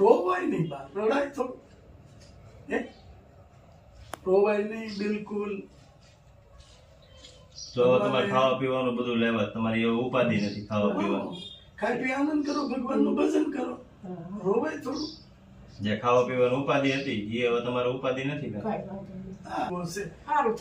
રોવાય નહીં બા, રડાય થોડું. રોવાય નહીં બિલકુલ. જો તમારે ખાવા પીવાનું બધું લેવા, તમારી એવું ઉપાધિ નથી ખાવા પીવાનું. ખાઈ પી આનંદ કરો, ભગવાનનું ભજન કરો, રોવાય થોડું. જે ખાવા પીવાનું ઉપાધિ હતી એ હવે તમારે ઉપાધિ નથી. સારું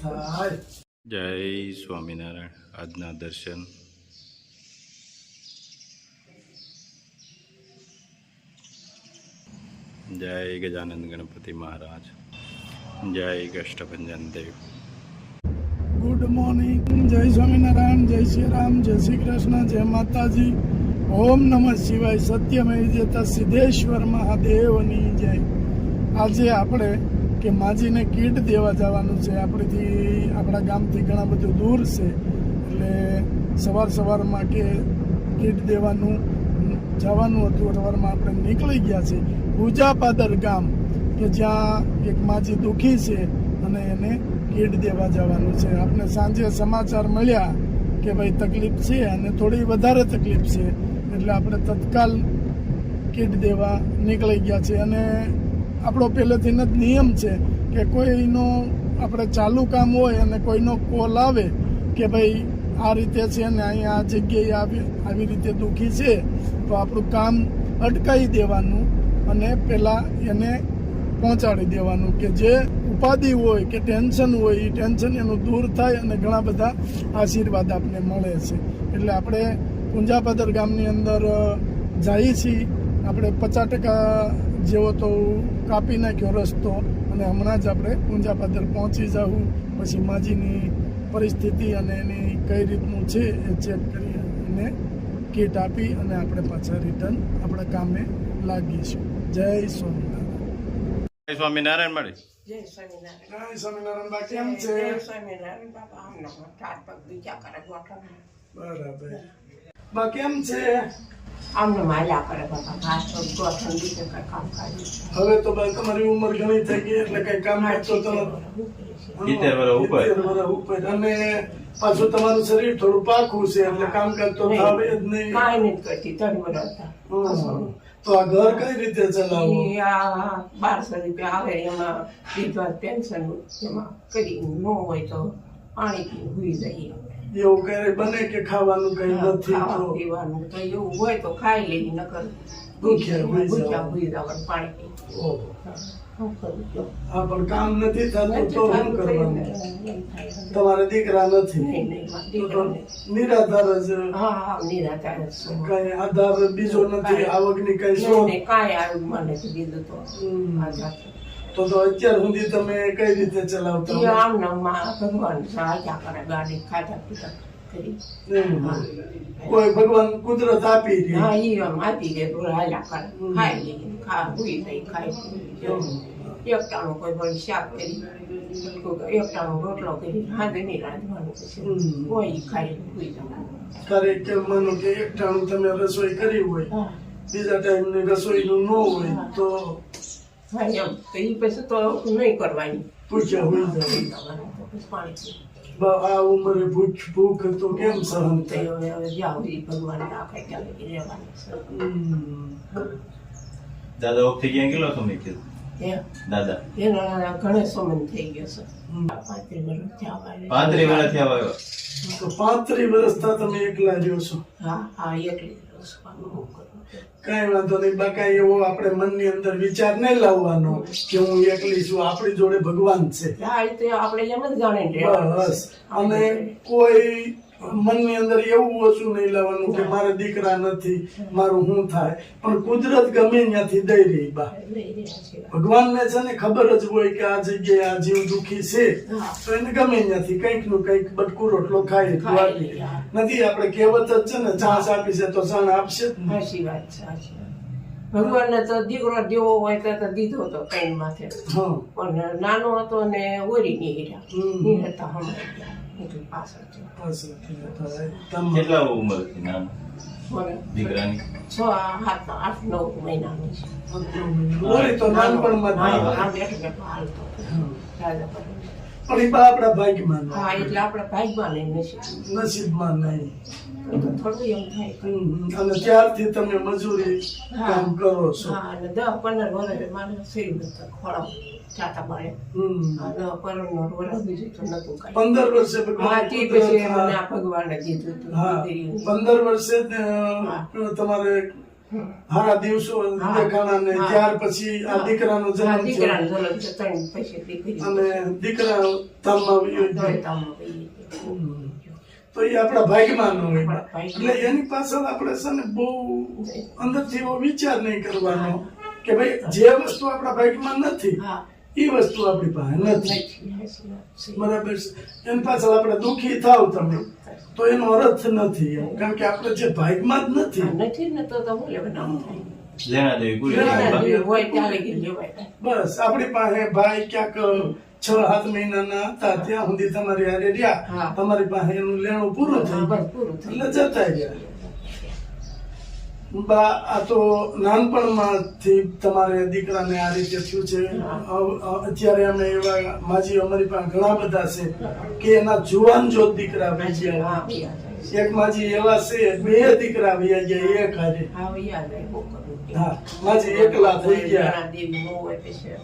થાય. જય સ્વામિનારાયણ. આજના દર્શન જય ગજાનંદ ગણપતિ મહારાજ, જય કષ્ટભંજન દેવ. Good morning. જય સ્વામિનારાયણ, જય શ્રી રામ, જય શ્રી કૃષ્ણ, જય માતાજી. ઓમ નમઃ શિવાય. સત્યમેવ જયતે સિદ્ધેશ્વર મહાદેવની જય. આજે આપણે કે માજીને કીટ દેવા જવાનું છે. આપણા ગામથી ઘણા બધું દૂર છે, એટલે સવારમાં કે કીટ દેવાનું જવાનું હતું. સવારમાં આપણે નીકળી ગયા છે પૂજાપાદર ગામ, કે જ્યાં એક માજી દુઃખી છે અને એને કીટ દેવા જવાનું છે. આપણે સાંજે સમાચાર મળ્યા કે ભાઈ તકલીફ છે અને થોડી વધારે તકલીફ છે, એટલે આપણે તત્કાલ કીટ દેવા નીકળી ગયા છે. અને આપણો પહેલેથી જ નિયમ છે કે કોઈનો આપણે ચાલુ કામ હોય અને કોઈનો કોલ આવે કે ભાઈ આ રીતે છે ને અહીંયા આ જગ્યાએ આવી રીતે દુઃખી છે, તો આપણું કામ અટકાવી દેવાનું અને પહેલાં એને પહોંચાડી દેવાનું, કે જે ઉપાધિ હોય કે ટેન્શન હોય એ ટેન્શન એનું દૂર થાય અને ઘણા બધા આશીર્વાદ આપણને મળે છે. એટલે આપણે પૂંજાપાદર ગામની અંદર જઈએ છીએ. આપણે 50% જેવો તો કાપી નાખ્યો રસ્તો, અને હમણાં જ આપણે પૂંજાપાદર પહોંચી જવું. પછી માજીની પરિસ્થિતિ અને એની કઈ રીતનું છે એ ચેક કરી અને કીટ આપી અને આપણે પાછા રિટર્ન આપણા કામે લાગીશું. જય સ્વામિનારાયણ. જય સ્વામિનારાયણ મળી. જય સ્વામિનારાયણ. જય સ્વામિનારાયણ. બા કેમ છે? જય સ્વામિનારાયણ. બાપા આમનો ઠાઠ પગ બીજા કરે ગોઠણ. બરાબર. બા કેમ છે? આમનો માલ્યા કરે બાપા ઘાસ પગ ગોઠણ બીજે કઈ કામ કાઢ્યું. હવે તો બા તમારી ઉંમર ઘણી થઈ ગઈ, એટલે કઈ કામ કરતો તો 70 વર્ષ ઉપર. અને પાછું તમારું શરીર થોડું પાકું છે, એટલે કામ કરતો થાવે જ નહીં. કાંઈ નથી કરતી 3 વર્ષ હતા. તો આ ઘર કઈ રીતે ચલાવો? ઈ આ 1200 રૂપિયા આવે એમાં વિધવા પેન્શન એમાં કરી ન હોય તો પાણી પીને હુઈ જઈએ. એવું ક્યારે બને કે ખાવાનું કઈ નથી ખાવા તો પીવાનું તો એવું હોય તો ખાઈ લઈ, નકર ભૂખ્યા હુઈ જવાનું પાણી પી. ઓહો. શું કરું જો? હા, પણ કામ નથી થતું તો શું કરવાનું? નહીં. તમારે દીકરા નથી નહીં, તો નિરાધાર જ. હા નિરાધાર જ છું. કઈ આધાર બીજો નથી, આવકની કઈ શોધ? નહીં, કાંઈ આવ્યું મને તો દીધું તો આધાર તો અત્યાર સુધી તમે કઈ રીતે ચલાવતા? એ આમ નામમાં ભગવાન સહાયતા કરે, ગાડી ખાધા પીધા કરી. કોઈ ભગવાન કુદરત આપી દે. હા ઈ આમ આપી દે તો હાલ્યા કરે, ખાઈ લઈએ, હુઈ થઈ ખાઈ એક ટાણું કોઈ વળી શાક કરી, એક ટાણું રોટલો કરી, હાથે નહીં રાંધવાનું, પછી કોઈ ખાઈ હુઈ જવાનું. ક્યારેક કે માનો કે એક ટાણું તમે રસોઈ કરી હોય, બીજા ટાઈમની રસોઈનું ન હોય તો હા એમ તો ઈ પછી તો નહીં કરવાની, પૂછ્યા હોય જાય. હુઈ જવાનું, પછી પાણી પી. આ ઉંમરે ભૂખ તો કેમ સહન તો થાય? હવે જ્યાં સુધી ભગવાન રાખે ત્યાં લગી રહેવાનું છે. દાદા વખતે ક્યાં કેટલો સમય થયો? દાદા એના ઘણો સમય થઈ ગયો છે. 35 વર્ષ થયા વાળે. 35 વર્ષ થયા આવ્યો. તો 35 વર્ષથી તમે એકલા રહ્યો છો? હા એકલી રસવાનું કરું. કઈ વાંધો નહીં બા. કઈ એવો આપણે મનની અંદર વિચાર નહીં લાવવાનો કે હું એકલી છું, આપણી જોડે ભગવાન છે. હા એ તો આપણે એમ જ જાણીને રહેવાનું બસ. છે. અને કોઈ મનની અંદર એવું ઓછું નહીં લાવવાનું કે મારે દીકરા નથી, મારું શું થાય. પણ કુદરત ગમે ત્યાંથી દઈ રહી બા. લઈ રહ્યા છે. ભગવાનને છે ને ખબર જ હોય કે આ જગ્યાએ આ જીવ દુઃખી છે, હા. તો એને ગમે ત્યાંથી કંઈક નું કંઈક બટકું રોટલો ખાઈ ખાઈ લે. નથી. આપણે કહેવત જ છે ને, ચાંસ આપી છે તો ચાણ આપશે જ ને. સાચી વાત છે, સાચી વાત. ભગવાનને તો દીકરો જેવો હોય તો દીધો હતો કઈ માથે, હા. પણ નાનો હતો ને ઓરી નહીં રહ્યા, નહીં હતા હમણાં ગયા. એટલે પાછળ છે. બસ. કેટલા ઉંમર હતી નાના મને દીકરાની? 6, 7, 8, 9 મહિનાનું છે. ઓરી તો નાનપણમાં જ હા, ના. આ બેઠો હાલતો હતો. રાજા પર. પણ એ બા આપણા ભાગ્યમાં હા એટલે આપડે ભાગમાં નહીં નસીબ. નસીબમાં નહીં. તો થોડું એમ થાય કે અને ત્યારથી તમે મજૂરી કામ કરો છો. હા અને 10-15 વર્ષ મારે સહી નતા ખોળાવ જાતા મળે અને 15 વર્ષ બીજું તો નતું કાંઈ 15 વર્ષે હા તે પછી મને આ ભગવાને કીધું હતું હા દીકરી. 15 વર્ષે જ, તમારે હારા દિવસો દેખાણા ને ત્યાર પછી આ દીકરાનો જન્મ થયો દીકરાનો જન્મ છે ત્રણ પછી દીકરી અને દીકરા ધામમાં વયો ગયો. દોડતામાં વહી ગઈ. તો એ આપણા ભાગ્યમાં ન હોય. આપણા ભાગ્યમાં. એટલે એની પાછળ આપણે છે ને બહુ અંદરથી એવો વિચાર નહીં કરવાનો કે ભાઈ જે વસ્તુ આપણા ભાગ્યમાં નથી હા એ વસ્તુ આપણી પાસે નથી. નથી હાચી વાત છે. બરાબર છે. એની પાછળ આપણે દુઃખી થાવ તમે તો એનો અર્થ નથી એમ. કારણ કે આપણે જે ભાગ્યમાં જ નથી. હા, નથી ને તો હું લેવા નામ થાય લેણા દેવી પૂરી લેણા થાય બા. જે હોય ત્યારે કે લેવાય. બસ આપણી પાસે ભાઈ ક્યાંક 6-7 મહિનાના હતા ત્યાં સુધી તમારી હારે રહ્યા, હા. તમારી પાસે એનું લેણું પૂરું થઈ હા, ગયું બસ પૂરું થઈ એટલે જતા રહ્યા. બા આ તો નાનપણમાંથી તમારે દીકરાને આ રીતે થયું છે. અત્યારે અમે એવા માજી અમારી પાસે ઘણા બધા છે કે એના જુવાન જોત દીકરા હા, વેચ્યા. યાદ આવે. એક માજી એવા છે 2 દીકરા વૈયા ગયા એક હારે. હા, યાદ આવે. બહુ કરું. હા માજી એકલા થઈ ગયા. ઘણા દેવી ન હોય પછી.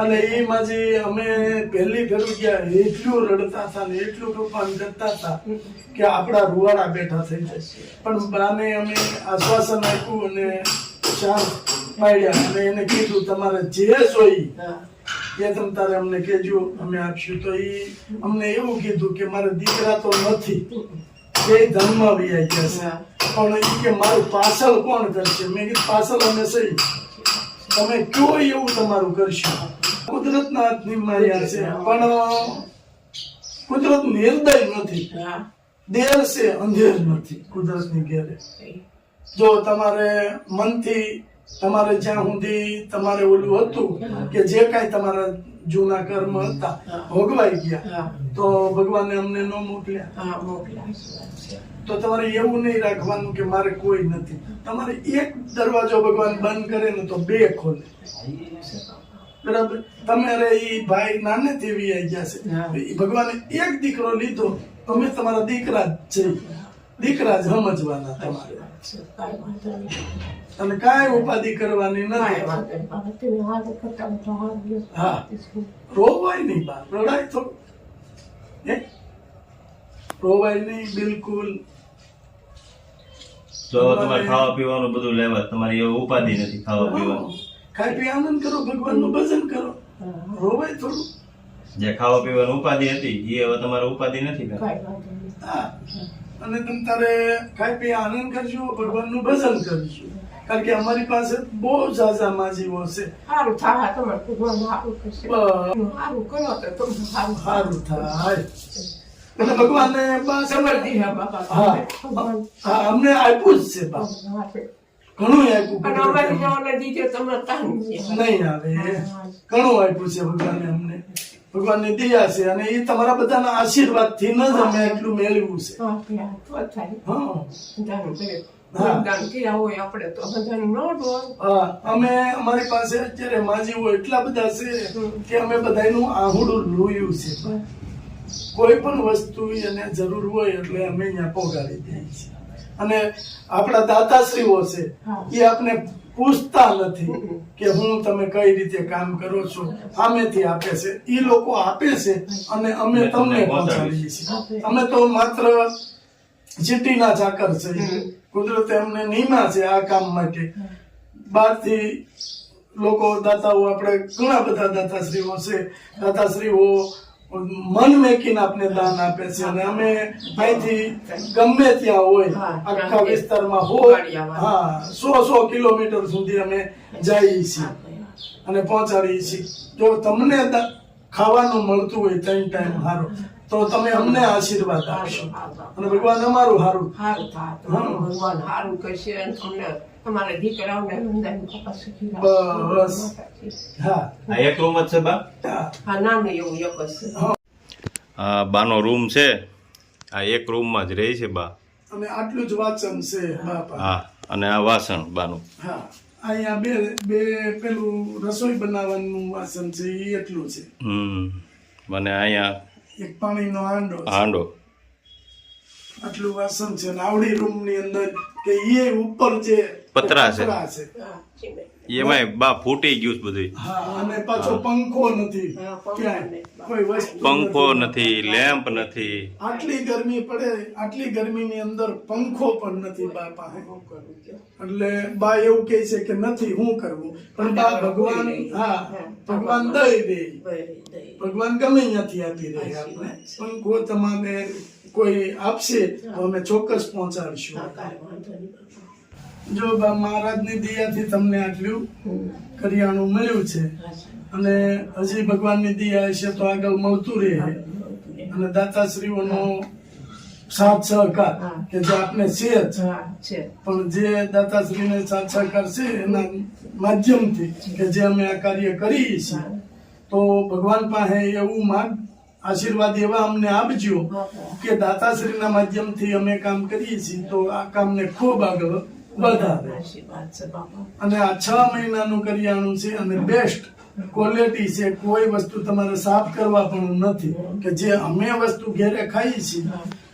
અને એ માજી અમે પહેલી ફેરું ગયા એટલું રડતા હતા ને એટલું તોફાન કરતા હતા કે આપણા રૂવાડા બેઠા થઈ જશે. પણ બાને અમે આશ્વાસન આપ્યું અને શાંત પાડ્યા અને એને કીધું તમારે જે જોઈ હા, એ તમે તારે અમને કહેજો, અમે આપશું. તો એ અમને એવું કીધું કે મારે દીકરા તો નથી, એ ધર્મમાં વૈયા ગયા છે, પણ એ કે મારું પાછળ કોણ કરશે? મેં કીધું પાછળ અમે સહી, તમે કયો એવું તમારું કરશો. કુદરતના હાથની માયા છે, પણ કુદરત નિર્દય નથી. હા, દેર છે અંધેર નથી કુદરતની ઘેરે. જો તમારે મનથી તમારે જ્યાં સુધી તમારે ઓલું હતું કે જે કાંઈ તમારા જૂના કર્મ હતા ભોગવાઈ ગયા હા, તો ભગવાને અમને ન મોકલ્યા. હા, મોકલ્યા છે. તો તમારે એવું નહીં રાખવાનું કે મારે કોઈ નથી. તમારે એક દરવાજો ભગવાન બંધ કરે ને તો 2 ખોલે. બરાબર. તમારે એ ભાઈ નાનેથી વી ગયા છે, ઈ ભગવાને એક દીકરો લીધો, તમે તમારા દીકરા જ છે, દીકરા જ સમજવાના તમારે, કાંઈ વાંધો નહીં. અને કાંઈ ઉપાધિ કરવાની કાંઈ નથી. વાંધો નહીં. બાબા, તમે હાથ કરતા હોય તો હાથ લ્યો. હા, રોવાય નહીં બા, રડાય તો રોવાય નહીં બિલકુલ. તો તમારે ખાવા પીવાનું બધું લેવા, તમારી એવું ઉપાધિ નથી ખાવા પીવાનું. ખાઈ પી આનંદ કરો, ભગવાનનું ભજન કરો, રોવાય થોડું. જે ખાવા પીવાની ઉપાધિ હતી એ હવે તમારે ઉપાધિ નથી કાંઈ. કાંઈ વાંધો નહીં. હા, અને તમે તારે ખાઈ પી આનંદ કરજો, ભગવાનનું ભજન કરજો. કારણ કે અમારી પાસે બહુ ઝાઝા માજીઓ છે. સારું થાય તમારે ભગવાન સારું કરશે. બસ. સારું કરો તો તમને સારું સારું થાય. એટલે ભગવાને બસ સમજી હા બાપા. હા. ભગવાન હા, અમને આપ્યું જ છે બા, આપે. ઘણું આપ્યું. અને અમારી જવાને દીધો તમને તાન નહીં આવે, ઘણું આપ્યું છે ભગવાને અમને. ભગવાનની દયા છે અને એ તમારા બધાના આશીર્વાદ થી ન જ અમે એટલું મેળવ્યું છે. હા દાન કર્યા હોય આપણે તો બધાને ન ડોળ. હા, અમે અમારી પાસે અત્યારે માજીઓ એટલા બધા છે કે અમે બધાનું આહુડું લોહ્યું છે. કોઈ પણ વસ્તુ એને જરૂર હોય એટલે અમે અહીંયા પહોંચાડી દઈએ છીએ. અને આપણા દાતાશ્રીઓ છે એ આપણે પૂછતા નથી કે હું તમે કઈ રીતે કામ કરો છો, સામેથી આપે છે. એ લોકો આપે છે અને અમે તમને પહોંચાડીએ છીએ. અમે તો માત્ર ચીટીના ચાકર છે. કુદરતે અમને નિયમા છે આ કામ માટે. બહારથી લોકો દાતાઓ, આપણે ઘણા બધા દાતાશ્રીઓ છે, દાતાશ્રીઓ મન મેકીને આપને દાન આપે છે. અને અમે અહીંથી ગમે ત્યાં હોય આખા વિસ્તારમાં હોય, હા, 100 કિલોમીટર સુધી અમે જઈએ છીએ અને પહોંચાડીએ છીએ. જો તમને ખાવાનું મળતું હોય 3 ટાઈમ સારું તો તમે અમને આશીર્વાદ આપશો અને ભગવાન અમારું સારું. સારું થાય તો ભગવાન સારું કરશે અને તમને તમારા દીકરાઓને રમદાની કપાસ શીખી બસ. હા, આ એક રૂમ જ છે બા. હા. હા, નાનું એવું એક જ છે. આ બાનો રૂમ છે, આ એક રૂમમાં જ રહી છે બા. અને આટલું જ વાંચન છે બાપા. હા, અને આ વાસણ બાનું. હા, અહીંયા બે પેલું રસોઈ બનાવવાનું વાસણ છે એ એટલું છે. અને અહીંયા એક પાણીનો હાંડો છે. હાંડો. આટલું વાસણ છે ને આવડી રૂમ ની અંદર કે એ ઉપર જે પતરા છે. હા સિમેન્ટ એમાંય બા ફૂટી ગયું છે બધું. હા અને પાછો પંખો નથી હા, પંખો ક્યાંય નથી. કોઈ વસ્તુ પંખો નથી, લેમ્પ નથી. આટલી ગરમી પડે આટલી ગરમીની અંદર પંખો પણ નથી બા પાસે શું કરું છું? એટલે બા એવું કહે છે કે નથી હું કરવું પણ બા ભગવાન હા ભગવાન દઈ દે ભગવાન ગમે ત્યાંથી આપી રહે આપણે પંખો તમારે કોઈ આપશે તો અમે ચોક્કસ પહોંચાડીશું હા, કાંઈ વાંધો નહીં બાપા. જો બા મહારાજની દયાથી તમને આટલું કરિયાણું મળ્યું છે અને હજી ભગવાનની દયા હશે તો આગળ મળતું રહે અને દાતાશ્રીઓનો સાથ સહકાર કે જે આપને છે જ હા છે પણ જે દાતાશ્રીને સાથ સહકાર છે એના માધ્યમથી કે જે અમે આ કાર્ય કરીએ છીએ તો ભગવાન પાસે એવું માંગ આશીર્વાદ એવા અમને આપજો કે દાતાશ્રીના માધ્યમથી અમે કામ કરીએ છીએ તો આ કામને ખૂબ આગળ વધારે આશીર્વાદ છે બાપા. અને આ 6 મહિનાનું કરિયાણું છે અને બેસ્ટ ક્વોલિટી છે કોઈ વસ્તુ તમારે સાફ કરવા પણ નથી કે જે અમે વસ્તુ ઘેરે ખાઈએ છીએ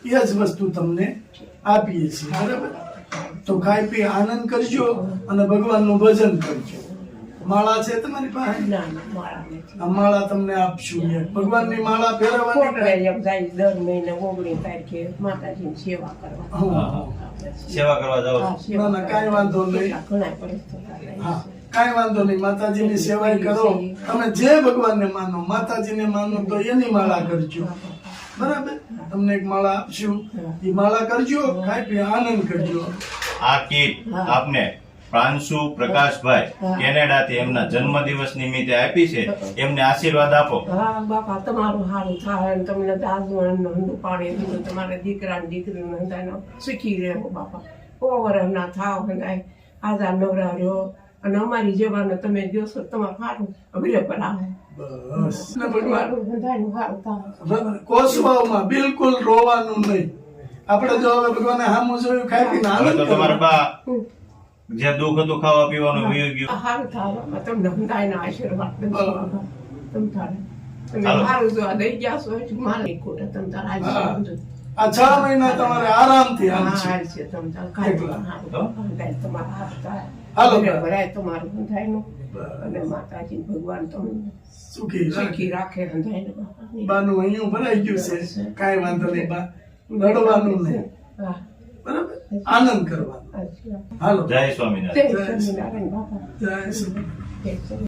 એ જ વસ્તુ તમને આપીએ છીએ બરાબર તો ખાઈ પી આનંદ કરજો અને ભગવાનનું ભજન કરજો માળા છે તમારી પાસે ના ના મારા નથી. આ માળા તમને આપશું એક ભગવાનની માળા ફેરવવાની કોટડે એમ જાય દર મહિને 19 તારીખે માતાજીની સેવા કરવા. હા. સેવા કરવા જાવ. હા, ના સેવા ના કાંઈ વાંધો નહીં ઘણા પરિસ્થિતિ હા કાંઈ વાંધો નહીં માતાજીની સેવા કરો તમે જે ભગવાનને માનો માતાજીને માનો તો એની માળા કરજો બરાબર તમને એક માળા આપશું એ માળા કરજો ખાઈ પી આનંદ કરજો આ કીટ આપને પ્રાંશુ પ્રકાશભાઈ કેનેડાથી એમના જન્મદિવસ નિમિત્તે આપી છે. એમને આશીર્વાદ આપો. હા બાપા તમારું સારું થાય અને તમને દાદુણ હંડું પાડી દીધું તમારા દીકરા ને દીકરીને હંધાનો શીખી રહ્યો બાપા ઓવર ના થાવ હંધાય આઝાદ નવરા રહ્યો અને અમારી જેવાને તમે જોશો તમારું સારું અભિરે પર આવે બસ ને ભગવાન તમારું હંધાનું સારું થાય કોસવાઓમાં બિલકુલ રોવાનું નહીં આપણે જો હવે ભગવાને સામું જોયું ખાઈ પીને હવે આનંદ તો તમારા કરો. બા જે દુઃખ હતું ખાવા પીવાનું વયું ગયું. સારું થાય તમને હંધાયના આશીર્વાદ ચાલો. તમે સારું જો દઈ ગયા છો એટલે મારે ખોટે તમે તારા આશીર્વાદ જો. આ 6 મહિના તમારે આરામથી હા, આવશે હાલ છે તમે તાર કાંઈ એકલા. સારું હંધાય તમારા હાથ થાય હાલો. અભિરે ભરાય તમારું હંધાયનું અને માતાજી ભગવાન તમને સુખી રાખે. શીખી રાખે હંધાયને બાપા બાનું અહીંયા ભરાઈ ગયું છે કાંઈ વાંધો નહીં બા રડવાનું નહીં હા બરાબર આનંદ કરવાનો અચ્છા હાલો જય સ્વામિનારાયણ. જય સ્વામિનારાયણ બાપા જય શ્રી જય સ્વામિનારાયણ.